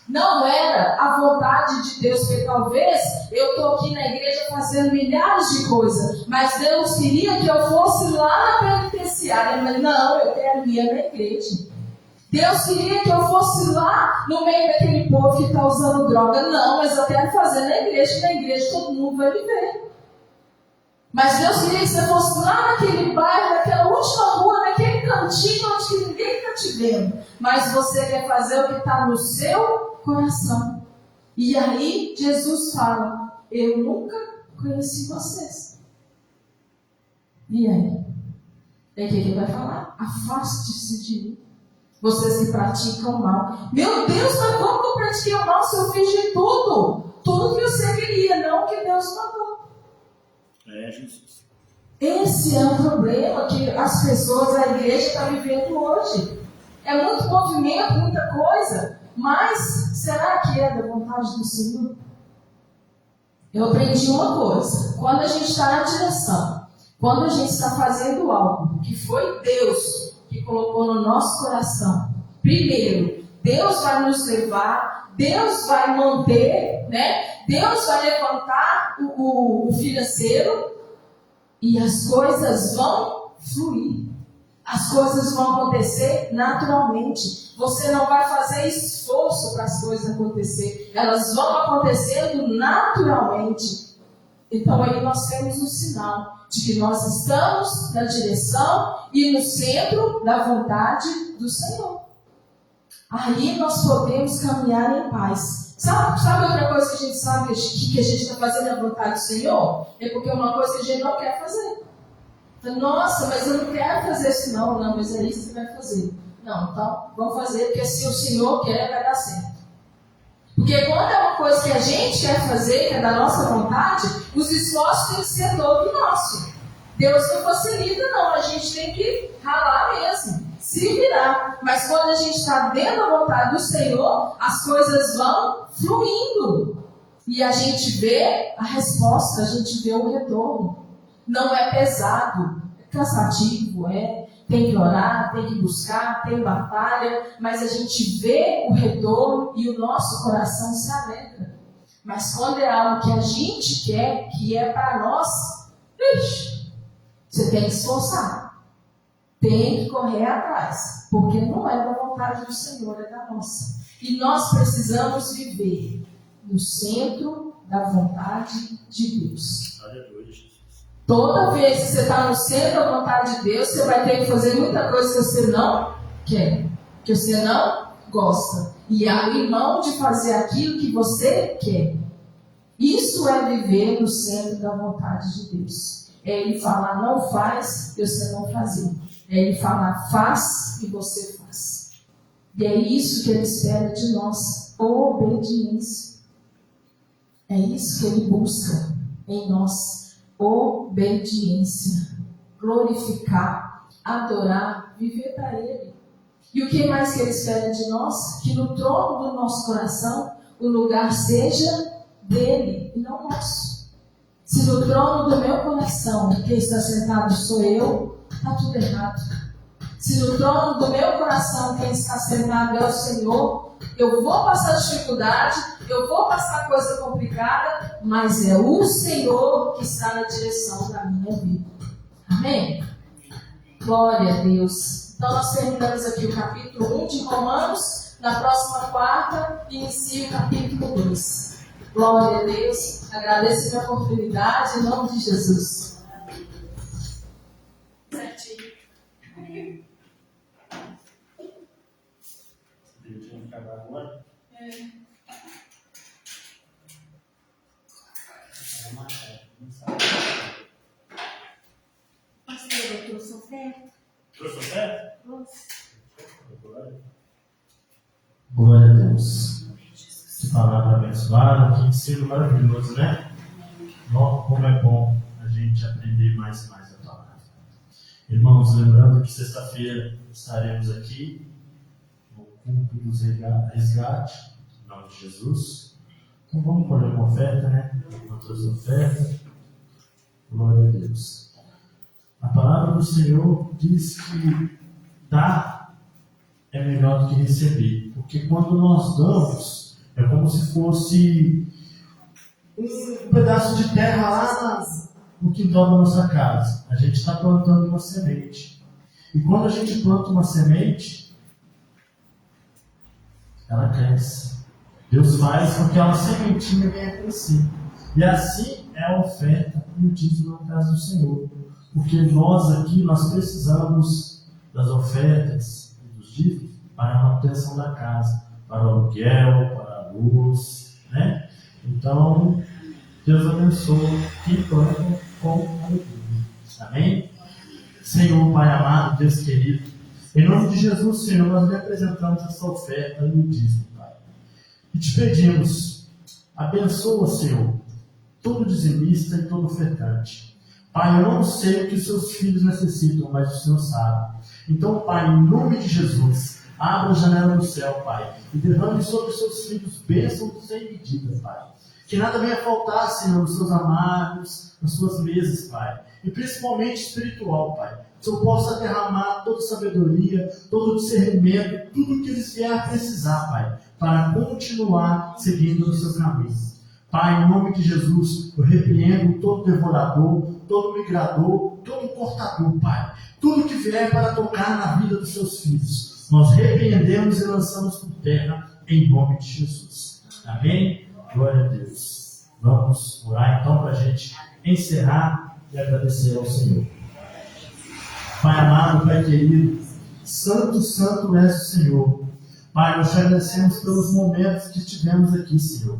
Não era a vontade de Deus, porque talvez eu estou aqui na igreja fazendo milhares de coisas, mas Deus queria que eu fosse lá na penitenciária. Mas não, eu quero ir na igreja. Deus queria que eu fosse lá no meio daquele povo que está usando droga. Não, mas eu quero fazer na igreja todo mundo vai me ver. Mas Deus queria que você fosse lá naquele bairro, naquela última rua, naquele cantinho onde ninguém está te vendo. Mas você quer fazer o que está no seu coração. E aí Jesus fala, eu nunca conheci vocês. E aí? É o que ele vai falar? Afaste-se de mim. Vocês que praticam mal. Meu Deus, mas como que eu pratiquei o mal se eu fiz de tudo? Tudo que você queria, não o que Deus mandou. Jesus. Esse é o problema que as pessoas, a igreja está vivendo hoje. É muito movimento, muita coisa, mas será que é da vontade do Senhor? Eu aprendi uma coisa. Quando a gente está na direção, quando a gente está fazendo algo que foi Deus que colocou no nosso coração, primeiro, Deus vai nos levar, Deus vai manter, né? Deus vai levantar o financeiro e as coisas vão fluir. As coisas vão acontecer naturalmente. Você não vai fazer esforço para as coisas acontecer. Elas vão acontecendo naturalmente. Então aí nós temos um sinal de que nós estamos na direção e no centro da vontade do Senhor. Aí nós podemos caminhar em paz. Sabe outra coisa que a gente sabe que a gente está fazendo a vontade do Senhor? É porque é uma coisa que a gente não quer fazer. Nossa, mas eu não quero fazer isso não, mas é isso que você vai fazer. Não, então vamos fazer, porque se o Senhor quer, vai dar certo. Porque quando é uma coisa que a gente quer fazer, que é da nossa vontade, os esforços têm que ser todo nosso. Deus não facilita não, a gente tem que ralar mesmo, se virar. Mas quando a gente está dentro da vontade do Senhor, as coisas vão fluindo. E a gente vê a resposta, a gente vê o retorno. Não é pesado, é cansativo, tem que orar, tem que buscar, tem batalha, mas a gente vê o retorno e o nosso coração se alegra. Mas quando é algo que a gente quer, que é para nós, você tem que se esforçar. Tem que correr atrás. Porque não é da vontade do Senhor, é da nossa. E nós precisamos viver no centro da vontade de Deus. Aleluia, Jesus. Toda vez que você está no centro da vontade de Deus, você vai ter que fazer muita coisa que você não quer, que você não gosta. E abrir mão de fazer aquilo que você quer. Isso é viver no centro da vontade de Deus. É Ele falar não faz, e você não fazer. É Ele falar faz, e você faz. E é isso que Ele espera de nós, obediência. É isso que Ele busca em nós, obediência. Glorificar, adorar, viver para Ele. E o que mais que Ele espera de nós? Que no trono do nosso coração, o lugar seja dele e não nosso. Se no trono do meu coração quem está sentado sou eu, está tudo errado. Se no trono do meu coração quem está sentado é o Senhor, eu vou passar dificuldade, eu vou passar coisa complicada, mas é o Senhor que está na direção da minha vida. Amém? Glória a Deus. Então nós terminamos aqui o capítulo 1 de Romanos. Na próxima quarta, inicia o capítulo 2. Glória a Deus. Agradeço a oportunidade em nome de Jesus. Deixa eu acabar agora. Pastor, eu trouxe oferta. Trouxe oferta? Glória a Deus. Que palavra abençoada, que ensino maravilhoso, né? Nossa, como é bom a gente aprender mais e mais a palavra. Irmãos, lembrando que sexta-feira estaremos aqui no culto dos resgate, em nome de Jesus. Então vamos colher uma oferta, né? Uma trouxe oferta. Glória a Deus. A palavra do Senhor diz que dar é melhor do que receber. Porque quando nós damos, é como se fosse um pedaço de terra lá no quintal da nossa casa. A gente está plantando uma semente. E quando a gente planta uma semente, ela cresce. Deus faz com que aquela sementinha venha crescer. E assim é a oferta e o dízimo na casa do Senhor. Porque nós aqui, nós precisamos das ofertas e dos dízimos para a manutenção da casa, para o aluguel, para a luz, né? Então, Deus abençoe quem planta com alegria. Amém? Senhor, Pai amado, Deus querido, em nome de Jesus, Senhor, nós lhe apresentamos essa oferta e o dízimo, Pai. E te pedimos, abençoa, Senhor, todo dizimista e todo ofertante. Pai, eu não sei o que os seus filhos necessitam, mas o Senhor sabe. Então, Pai, em nome de Jesus, abra a janela do céu, Pai, e derrame sobre os seus filhos bênçãos sem medida, Pai. Que nada venha faltar, Senhor, nos seus amados, nas suas mesas, Pai. E principalmente espiritual, Pai. Que o Senhor possa derramar toda sabedoria, todo discernimento, tudo o que eles vierem precisar, Pai, para continuar seguindo no seu caminho. Pai, em nome de Jesus, eu repreendo todo devorador, todo migrador, todo portador, Pai. Tudo que vier para tocar na vida dos seus filhos, nós repreendemos e lançamos por terra, em nome de Jesus. Amém? Glória a Deus. Vamos orar então para a gente encerrar e agradecer ao Senhor. Pai amado, Pai querido, santo, santo és o Senhor. Pai, nós te agradecemos pelos momentos que tivemos aqui, Senhor.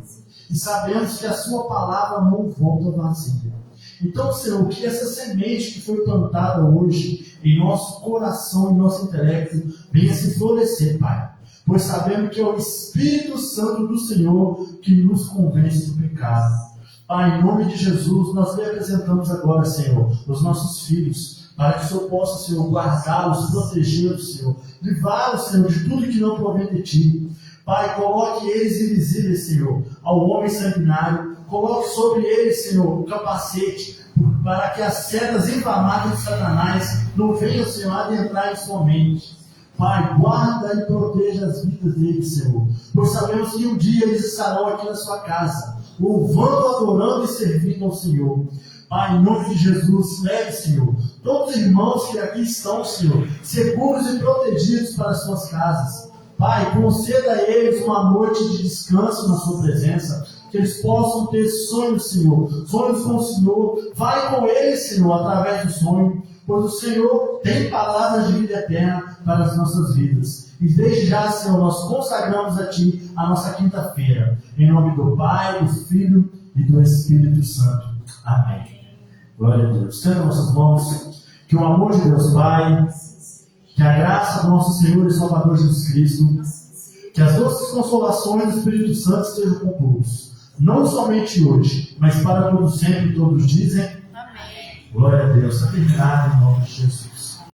E sabemos que a sua palavra não volta vazia. Então, Senhor, que essa semente que foi plantada hoje em nosso coração e nosso intelecto venha se florescer, Pai. Pois sabemos que é o Espírito Santo do Senhor que nos convence do pecado. Pai, em nome de Jesus, nós lhe apresentamos agora, Senhor, os nossos filhos, para que o Senhor possa, Senhor, guardá-los, protegê-los, Senhor, livrá-los, Senhor, de tudo que não provém de Ti. Pai, coloque eles invisíveis, Senhor, ao homem sanguinário. Coloque sobre eles, Senhor, o capacete para que as setas inflamadas de Satanás não venham, Senhor, adentrar em sua mente. Pai, guarda e proteja as vidas deles, Senhor. Pois sabemos que um dia eles estarão aqui na sua casa, louvando, adorando e servindo ao Senhor. Pai, em nome de Jesus, leve, Senhor, todos os irmãos que aqui estão, Senhor, seguros e protegidos para as suas casas. Pai, conceda a eles uma noite de descanso na sua presença, que eles possam ter sonhos, Senhor, sonhos com o Senhor. Vai com eles, Senhor, através do sonho, pois o Senhor tem palavras de vida eterna para as nossas vidas. E desde já, Senhor, nós consagramos a Ti a nossa quinta-feira, em nome do Pai, do Filho e do Espírito Santo. Amém. Glória a Deus. Estenda nossas mãos, que o amor de Deus Pai, que a graça do nosso Senhor e Salvador Jesus Cristo, que as doces consolações do Espírito Santo estejam com todos, não somente hoje, mas para todos sempre, todos dizem. Amém. Glória a Deus. Está terminado em nome de Jesus.